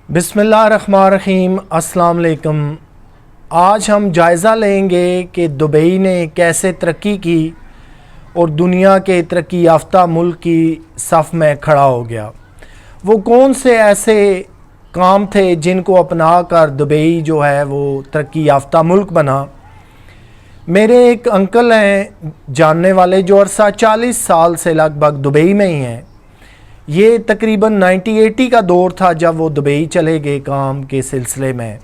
بسم اللہ الرحمن الرحیم۔ السلام علیکم۔ آج ہم جائزہ لیں گے کہ دبئی نے کیسے ترقی کی اور دنیا کے ترقی یافتہ ملک کی صف میں کھڑا ہو گیا۔ وہ کون سے ایسے کام تھے جن کو اپنا کر دبئی جو ہے وہ ترقی یافتہ ملک بنا۔ میرے ایک انکل ہیں جاننے والے جو عرصہ 40 سال سے لگ بھگ دبئی میں ہی ہیں۔ یہ تقریباً 1980 کا دور تھا جب وہ دبئی چلے گئے کام کے سلسلے میں۔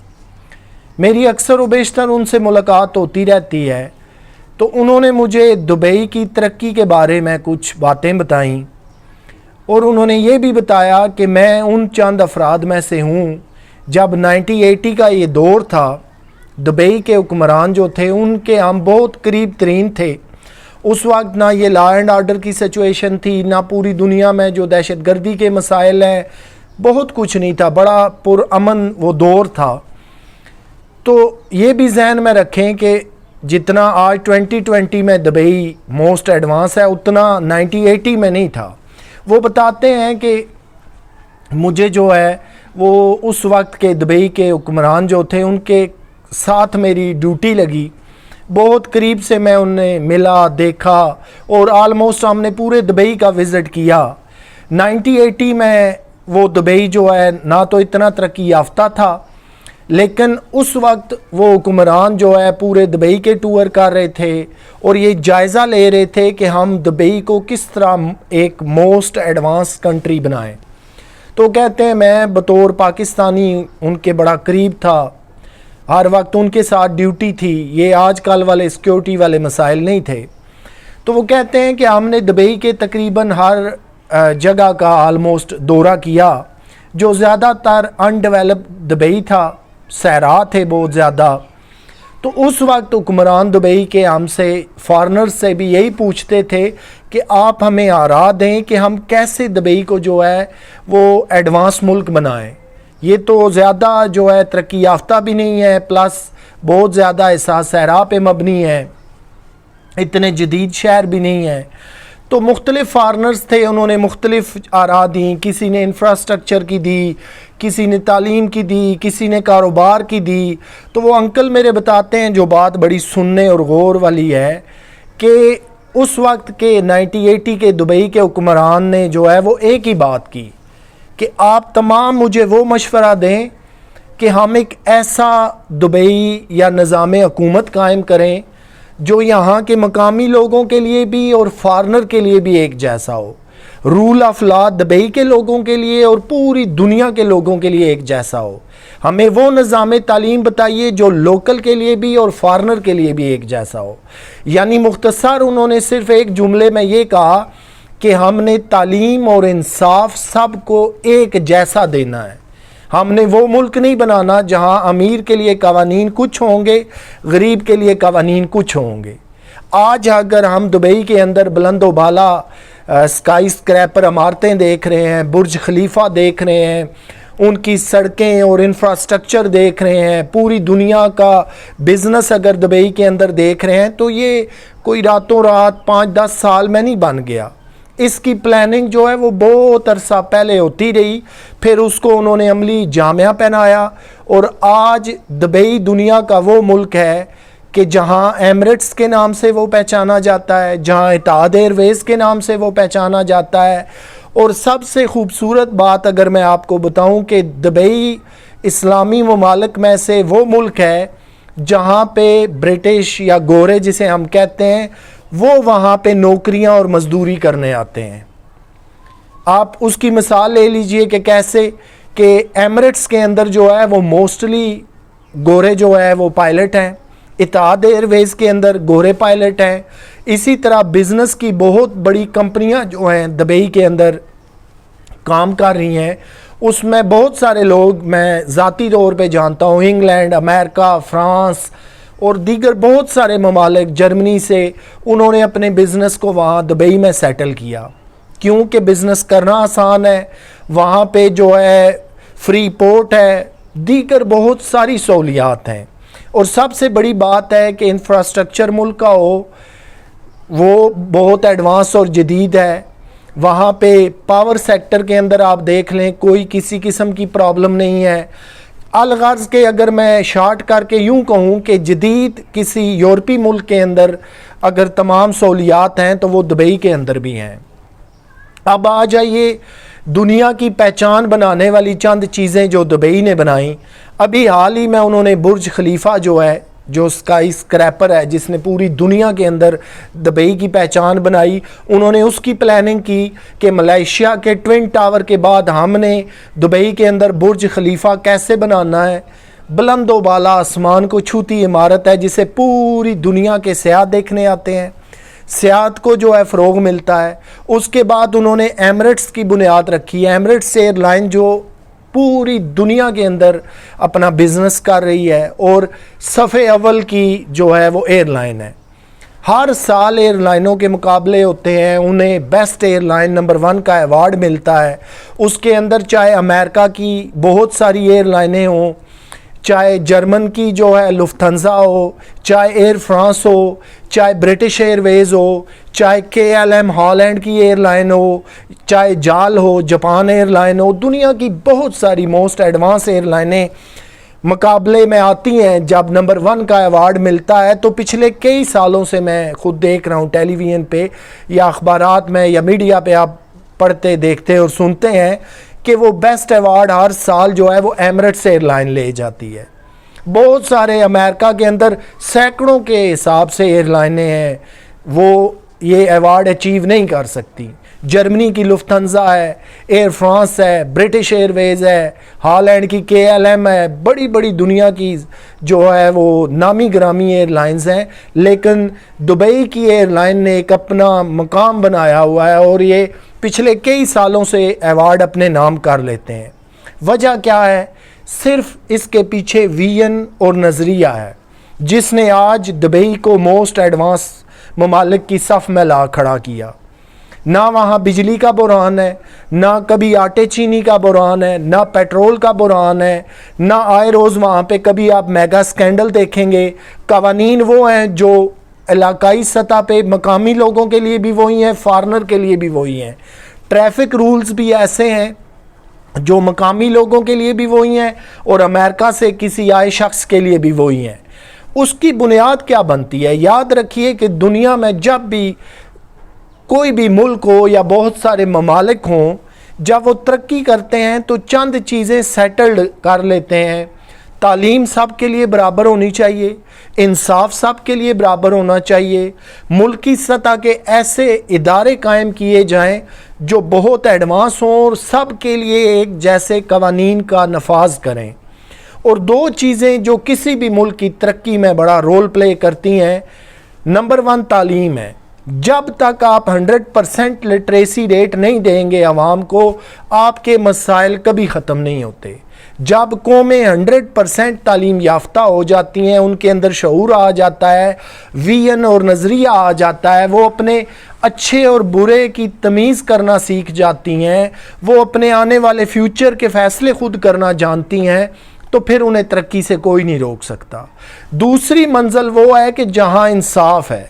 میری اکثر و بیشتر ان سے ملاقات ہوتی رہتی ہے، تو انہوں نے مجھے دبئی کی ترقی کے بارے میں کچھ باتیں بتائیں، اور انہوں نے یہ بھی بتایا کہ میں ان چند افراد میں سے ہوں جب 1980 کا یہ دور تھا، دبئی کے حکمران جو تھے ان کے ہم بہت قریب ترین تھے۔ اس وقت نہ یہ لا اینڈ آرڈر کی سچویشن تھی، نہ پوری دنیا میں جو دہشت گردی کے مسائل ہیں، بہت کچھ نہیں تھا، بڑا پرامن وہ دور تھا۔ تو یہ بھی ذہن میں رکھیں کہ جتنا آج 2020 میں دبئی موسٹ ایڈوانس ہے، اتنا 1980 میں نہیں تھا۔ وہ بتاتے ہیں کہ مجھے جو ہے وہ اس وقت کے دبئی کے حکمران جو تھے ان کے ساتھ میری ڈیوٹی لگی، بہت قریب سے میں انہیں ملا، دیکھا، اور آلموسٹ ہم نے پورے دبئی کا وزٹ کیا۔ 1980 میں وہ دبئی جو ہے نہ تو اتنا ترقی یافتہ تھا، لیکن اس وقت وہ حکمران جو ہے پورے دبئی کے ٹور کر رہے تھے اور یہ جائزہ لے رہے تھے کہ ہم دبئی کو کس طرح ایک موسٹ ایڈوانس کنٹری بنائیں۔ تو کہتے ہیں میں بطور پاکستانی ان کے بڑا قریب تھا، ہر وقت ان کے ساتھ ڈیوٹی تھی، یہ آج کل والے سیکیورٹی والے مسائل نہیں تھے۔ تو وہ کہتے ہیں کہ ہم نے دبئی کے تقریباً ہر جگہ کا آلموسٹ دورہ کیا، جو زیادہ تر ان ڈیولپ دبئی تھا، صحرا تھے بہت زیادہ۔ تو اس وقت حکمران دبئی کے ہم سے فارنرز سے بھی یہی پوچھتے تھے کہ آپ ہمیں آراء دیں کہ ہم کیسے دبئی کو جو ہے وہ ایڈوانس ملک بنائیں۔ یہ تو زیادہ جو ہے ترقی یافتہ بھی نہیں ہے، پلس بہت زیادہ احساس صحرا پہ مبنی ہے، اتنے جدید شہر بھی نہیں ہے۔ تو مختلف فارنرز تھے، انہوں نے مختلف آراء دیں، کسی نے انفراسٹرکچر کی دی، کسی نے تعلیم کی دی، کسی نے کاروبار کی دی۔ تو وہ انکل میرے بتاتے ہیں جو بات بڑی سننے اور غور والی ہے کہ اس وقت کے 1980 کے دبئی کے حکمران نے جو ہے وہ ایک ہی بات کی کہ آپ تمام مجھے وہ مشورہ دیں کہ ہم ایک ایسا دبئی یا نظام حکومت قائم کریں جو یہاں کے مقامی لوگوں کے لیے بھی اور فارنر کے لیے بھی ایک جیسا ہو، رول آف لا دبئی کے لوگوں کے لیے اور پوری دنیا کے لوگوں کے لیے ایک جیسا ہو۔ ہمیں وہ نظام تعلیم بتائیے جو لوکل کے لیے بھی اور فارنر کے لیے بھی ایک جیسا ہو۔ یعنی مختصر انہوں نے صرف ایک جملے میں یہ کہا کہ ہم نے تعلیم اور انصاف سب کو ایک جیسا دینا ہے۔ ہم نے وہ ملک نہیں بنانا جہاں امیر کے لیے قوانین کچھ ہوں گے، غریب کے لیے قوانین کچھ ہوں گے۔ آج اگر ہم دبئی کے اندر بلند و بالا اسکائی اسکریپر عمارتیں دیکھ رہے ہیں، برج خلیفہ دیکھ رہے ہیں، ان کی سڑکیں اور انفراسٹرکچر دیکھ رہے ہیں، پوری دنیا کا بزنس اگر دبئی کے اندر دیکھ رہے ہیں، تو یہ کوئی راتوں رات 5-10 سال میں نہیں بن گیا۔ اس کی پلاننگ جو ہے وہ بہت عرصہ پہلے ہوتی رہی، پھر اس کو انہوں نے عملی جامعہ پہنایا، اور آج دبئی دنیا کا وہ ملک ہے کہ جہاں ایمریٹس کے نام سے وہ پہچانا جاتا ہے، جہاں اتحاد ایئر ویز کے نام سے وہ پہچانا جاتا ہے۔ اور سب سے خوبصورت بات اگر میں آپ کو بتاؤں کہ دبئی اسلامی ممالک میں سے وہ ملک ہے جہاں پہ برٹش یا گورے جسے ہم کہتے ہیں وہ وہاں پہ نوکریاں اور مزدوری کرنے آتے ہیں۔ آپ اس کی مثال لے لیجئے کہ کیسے کہ ایمریٹس کے اندر جو ہے وہ موسٹلی گورے جو ہے وہ پائلٹ ہیں، اتحاد ایئر ویز کے اندر گورے پائلٹ ہیں۔ اسی طرح بزنس کی بہت بڑی کمپنیاں جو ہیں دبئی کے اندر کام کر رہی ہیں، اس میں بہت سارے لوگ میں ذاتی طور پہ جانتا ہوں، انگلینڈ، امریکہ، فرانس اور دیگر بہت سارے ممالک، جرمنی سے انہوں نے اپنے بزنس کو وہاں دبئی میں سیٹل کیا، کیونکہ بزنس کرنا آسان ہے، وہاں پہ جو ہے فری پورٹ ہے، دیگر بہت ساری سہولیات ہیں۔ اور سب سے بڑی بات ہے کہ انفراسٹرکچر ملک کا ہو وہ بہت ایڈوانس اور جدید ہے۔ وہاں پہ پاور سیکٹر کے اندر آپ دیکھ لیں کوئی کسی قسم کی پرابلم نہیں ہے۔ الغرض کہ اگر میں شارٹ کر کے یوں کہوں کہ جدید کسی یورپی ملک کے اندر اگر تمام سہولیات ہیں تو وہ دبئی کے اندر بھی ہیں۔ اب آ جائیے دنیا کی پہچان بنانے والی چند چیزیں جو دبئی نے بنائیں۔ ابھی حال ہی میں انہوں نے برج خلیفہ جو ہے، جو اسکائی اسکریپر ہے جس نے پوری دنیا کے اندر دبئی کی پہچان بنائی، انہوں نے اس کی پلاننگ کی کہ ملیشیا کے ٹوین ٹاور کے بعد ہم نے دبئی کے اندر برج خلیفہ کیسے بنانا ہے۔ بلند و بالا آسمان کو چھوتی عمارت ہے جسے پوری دنیا کے سیاح دیکھنے آتے ہیں، سیاحت کو جو ہے فروغ ملتا ہے۔ اس کے بعد انہوں نے ایمریٹس کی بنیاد رکھی ہے، ایمریٹس ایئر لائن جو پوری دنیا کے اندر اپنا بزنس کر رہی ہے اور صفحے اول کی جو ہے وہ ایئر لائن ہے۔ ہر سال ایئر لائنوں کے مقابلے ہوتے ہیں، انہیں بیسٹ ایئر لائن نمبر 1 کا ایوارڈ ملتا ہے۔ اس کے اندر چاہے امریکہ کی بہت ساری ایئر لائنیں ہوں، چاہے جرمن کی جو ہے لفتھنزا ہو، چاہے ایئر فرانس ہو، چاہے برٹش ایئر ویز ہو، چاہے KLM ہالینڈ کی ایئر لائن ہو، چاہے جال ہو جاپان ایئر لائن ہو، دنیا کی بہت ساری موسٹ ایڈوانس ایئر لائنیں مقابلے میں آتی ہیں۔ جب نمبر 1 کا ایوارڈ ملتا ہے تو پچھلے کئی سالوں سے میں خود دیکھ رہا ہوں ٹیلی ویژن پہ یا اخبارات میں یا میڈیا پہ آپ پڑھتے دیکھتے اور سنتے ہیں کہ وہ بیسٹ ایوارڈ ہر سال جو ہے وہ ایمریٹس ایئر لائن لے جاتی ہے۔ بہت سارے امریکہ کے اندر سینکڑوں کے حساب سے ایئر لائنیں ہیں، وہ یہ ایوارڈ اچیو نہیں کر سکتی۔ جرمنی کی لفتھنزا ہے، ایئر فرانس ہے، برٹش ایئر ویز ہے، ہالینڈ کی KLM ہے، بڑی بڑی دنیا کی جو ہے وہ نامی گرامی ایئر لائنز ہیں، لیکن دبئی کی ایئر لائن نے ایک اپنا مقام بنایا ہوا ہے اور یہ پچھلے کئی سالوں سے ایوارڈ اپنے نام کر لیتے ہیں۔ وجہ کیا ہے؟ صرف اس کے پیچھے ویژن اور نظریہ ہے جس نے آج دبئی کو موسٹ ایڈوانس ممالک کی صف میں لا کھڑا کیا۔ نہ وہاں بجلی کا بحران ہے، نہ کبھی آٹے چینی کا بحران ہے، نہ پیٹرول کا بحران ہے، نہ آئے روز وہاں پہ کبھی آپ میگا سکینڈل دیکھیں گے۔ قوانین وہ ہیں جو علاقائی سطح پہ مقامی لوگوں کے لیے بھی وہی ہیں، فارنر کے لیے بھی وہی ہیں۔ ٹریفک رولز بھی ایسے ہیں جو مقامی لوگوں کے لیے بھی وہی ہیں اور امریکہ سے کسی آئے شخص کے لیے بھی وہی ہیں۔ اس کی بنیاد کیا بنتی ہے؟ یاد رکھیے کہ دنیا میں جب بھی کوئی بھی ملک ہو یا بہت سارے ممالک ہوں، جب وہ ترقی کرتے ہیں تو چند چیزیں سیٹلڈ کر لیتے ہیں۔ تعلیم سب کے لیے برابر ہونی چاہیے، انصاف سب کے لیے برابر ہونا چاہیے، ملکی سطح کے ایسے ادارے قائم کیے جائیں جو بہت ایڈوانس ہوں اور سب کے لیے ایک جیسے قوانین کا نفاذ کریں۔ اور 2 چیزیں جو کسی بھی ملک کی ترقی میں بڑا رول پلے کرتی ہیں، نمبر 1 تعلیم ہے۔ جب تک آپ 100% لٹریسی ریٹ نہیں دیں گے عوام کو، آپ کے مسائل کبھی ختم نہیں ہوتے۔ جب قومیں 100% تعلیم یافتہ ہو جاتی ہیں، ان کے اندر شعور آ جاتا ہے، ویژن اور نظریہ آ جاتا ہے، وہ اپنے اچھے اور برے کی تمیز کرنا سیکھ جاتی ہیں، وہ اپنے آنے والے فیوچر کے فیصلے خود کرنا جانتی ہیں، تو پھر انہیں ترقی سے کوئی نہیں روک سکتا۔ دوسری منزل وہ ہے کہ جہاں انصاف ہے،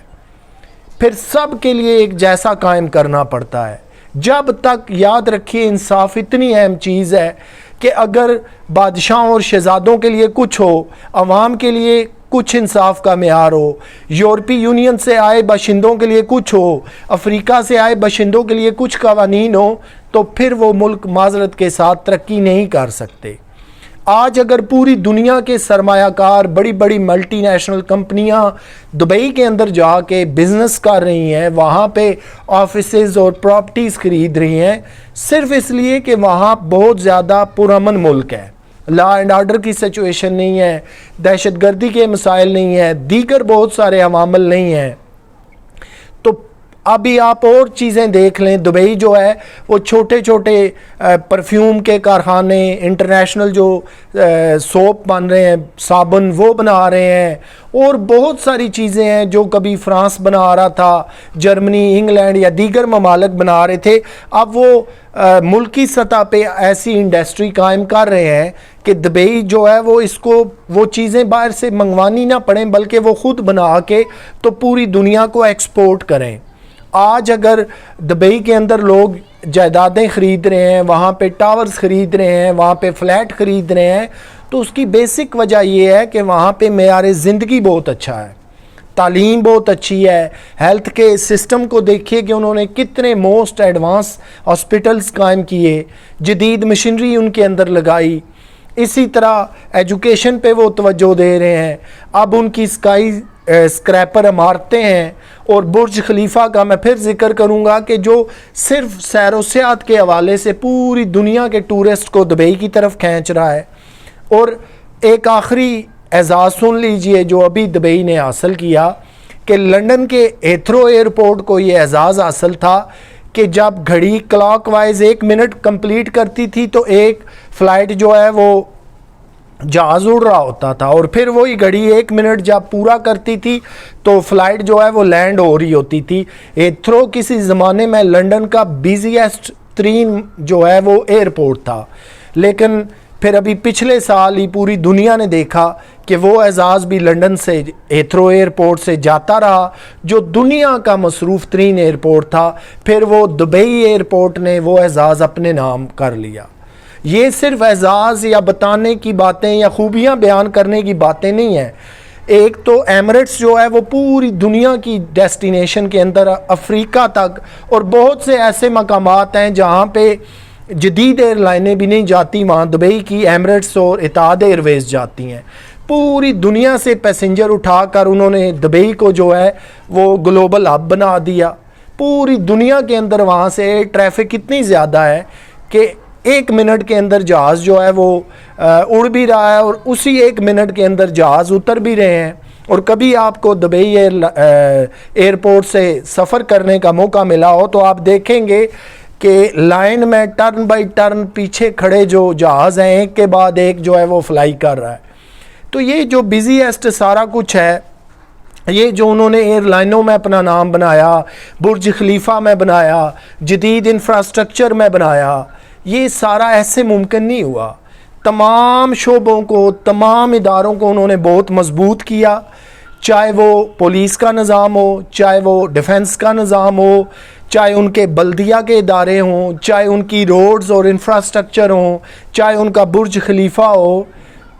پھر سب کے لیے ایک جیسا قائم کرنا پڑتا ہے۔ جب تک یاد رکھیے انصاف اتنی اہم چیز ہے کہ اگر بادشاہوں اور شہزادوں کے لیے کچھ ہو، عوام کے لیے کچھ انصاف کا معیار ہو، یورپی یونین سے آئے باشندوں کے لیے کچھ ہو، افریقہ سے آئے باشندوں کے لیے کچھ قوانین ہو، تو پھر وہ ملک معذرت کے ساتھ ترقی نہیں کر سکتے۔ آج اگر پوری دنیا کے سرمایہ کار بڑی بڑی ملٹی نیشنل کمپنیاں دبئی کے اندر جا کے بزنس کر رہی ہیں، وہاں پہ آفیسز اور پراپرٹیز خرید رہی ہیں، صرف اس لیے کہ وہاں بہت زیادہ پرامن ملک ہے، لا اینڈ آرڈر کی سچویشن نہیں ہے، دہشت گردی کے مسائل نہیں ہیں، دیگر بہت سارے عوامل نہیں ہیں۔ تو ابھی آپ اور چیزیں دیکھ لیں، دبئی جو ہے وہ چھوٹے چھوٹے پرفیوم کے کارخانے، انٹرنیشنل جو سوپ بن رہے ہیں، صابن وہ بنا رہے ہیں، اور بہت ساری چیزیں ہیں جو کبھی فرانس بنا رہا تھا، جرمنی، انگلینڈ یا دیگر ممالک بنا رہے تھے، اب وہ ملکی سطح پہ ایسی انڈسٹری قائم کر رہے ہیں کہ دبئی جو ہے وہ اس کو وہ چیزیں باہر سے منگوانی نہ پڑیں، بلکہ وہ خود بنا کے تو پوری دنیا کو ایکسپورٹ کریں۔ آج اگر دبئی کے اندر لوگ جائیدادیں خرید رہے ہیں، وہاں پہ ٹاورز خرید رہے ہیں، وہاں پہ فلیٹ خرید رہے ہیں، تو اس کی بیسک وجہ یہ ہے کہ وہاں پہ معیار زندگی بہت اچھا ہے، تعلیم بہت اچھی ہے، ہیلتھ کے سسٹم کو دیکھیے کہ انہوں نے کتنے موسٹ ایڈوانس ہاسپٹلز قائم کیے، جدید مشینری ان کے اندر لگائی، اسی طرح ایجوکیشن پہ وہ توجہ دے رہے ہیں۔ اب ان کی اسکائی اسکریپر عمارتیں ہیں، اور برج خلیفہ کا میں پھر ذکر کروں گا کہ جو صرف سیر و سیاحت کے حوالے سے پوری دنیا کے ٹورسٹ کو دبئی کی طرف کھینچ رہا ہے۔ اور ایک آخری اعزاز سن لیجئے جو ابھی دبئی نے حاصل کیا، کہ لنڈن کے ہیتھرو ایئرپورٹ کو یہ اعزاز حاصل تھا کہ جب گھڑی کلاک وائز 1 منٹ کمپلیٹ کرتی تھی تو ایک فلائٹ جو ہے وہ جہاز اڑ رہا ہوتا تھا، اور پھر وہی گھڑی 1 منٹ جب پورا کرتی تھی تو فلائٹ جو ہے وہ لینڈ ہو رہی ہوتی تھی۔ ہیتھرو کسی زمانے میں لنڈن کا بیزیسٹ ترین جو ہے وہ ایئرپورٹ تھا، لیکن پھر ابھی پچھلے سال ہی پوری دنیا نے دیکھا کہ وہ اعزاز بھی لنڈن سے ہیتھرو ایئرپورٹ سے جاتا رہا جو دنیا کا مصروف ترین ایئرپورٹ تھا، پھر وہ دبئی ایئرپورٹ نے وہ اعزاز اپنے نام کر لیا۔ یہ صرف اعزاز یا بتانے کی باتیں یا خوبیاں بیان کرنے کی باتیں نہیں ہیں۔ ایک تو ایمریٹس جو ہے وہ پوری دنیا کی ڈیسٹینیشن کے اندر افریقہ تک اور بہت سے ایسے مقامات ہیں جہاں پہ جدید ایئر لائنیں بھی نہیں جاتی، وہاں دبئی کی ایمریٹس اور اتحاد ایئر ویز جاتی ہیں۔ پوری دنیا سے پیسنجر اٹھا کر انہوں نے دبئی کو جو ہے وہ گلوبل ہب بنا دیا۔ پوری دنیا کے اندر وہاں سے ٹریفک اتنی زیادہ ہے کہ 1 منٹ کے اندر جہاز جو ہے وہ اڑ بھی رہا ہے، اور اسی 1 منٹ کے اندر جہاز اتر بھی رہے ہیں۔ اور کبھی آپ کو دبئی ایئرپورٹ سے سفر کرنے کا موقع ملا ہو تو آپ دیکھیں گے کہ لائن میں ٹرن بائی ٹرن پیچھے کھڑے جو جہاز ہیں ایک کے بعد ایک جو ہے وہ فلائی کر رہا ہے۔ تو یہ جو بزیسٹ سارا کچھ ہے، یہ جو انہوں نے ایئر لائنوں میں اپنا نام بنایا، برج خلیفہ میں بنایا، جدید انفراسٹرکچر میں بنایا، یہ سارا ایسے ممکن نہیں ہوا۔ تمام شعبوں کو، تمام اداروں کو انہوں نے بہت مضبوط کیا، چاہے وہ پولیس کا نظام ہو، چاہے وہ ڈیفنس کا نظام ہو، چاہے ان کے بلدیہ کے ادارے ہوں، چاہے ان کی روڈز اور انفراسٹرکچر ہوں، چاہے ان کا برج خلیفہ ہو۔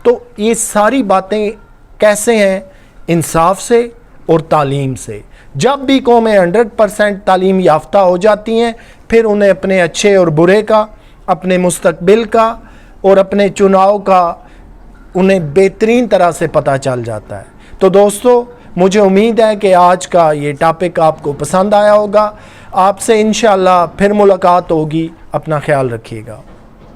تو یہ ساری باتیں کیسے ہیں؟ انصاف سے اور تعلیم سے۔ جب بھی قومیں 100% تعلیم یافتہ ہو جاتی ہیں، پھر انہیں اپنے اچھے اور برے کا، اپنے مستقبل کا اور اپنے چناؤ کا انہیں بہترین طرح سے پتہ چل جاتا ہے۔ تو دوستو، مجھے امید ہے کہ آج کا یہ ٹاپک آپ کو پسند آیا ہوگا۔ آپ سے انشاءاللہ پھر ملاقات ہوگی۔ اپنا خیال رکھیے گا۔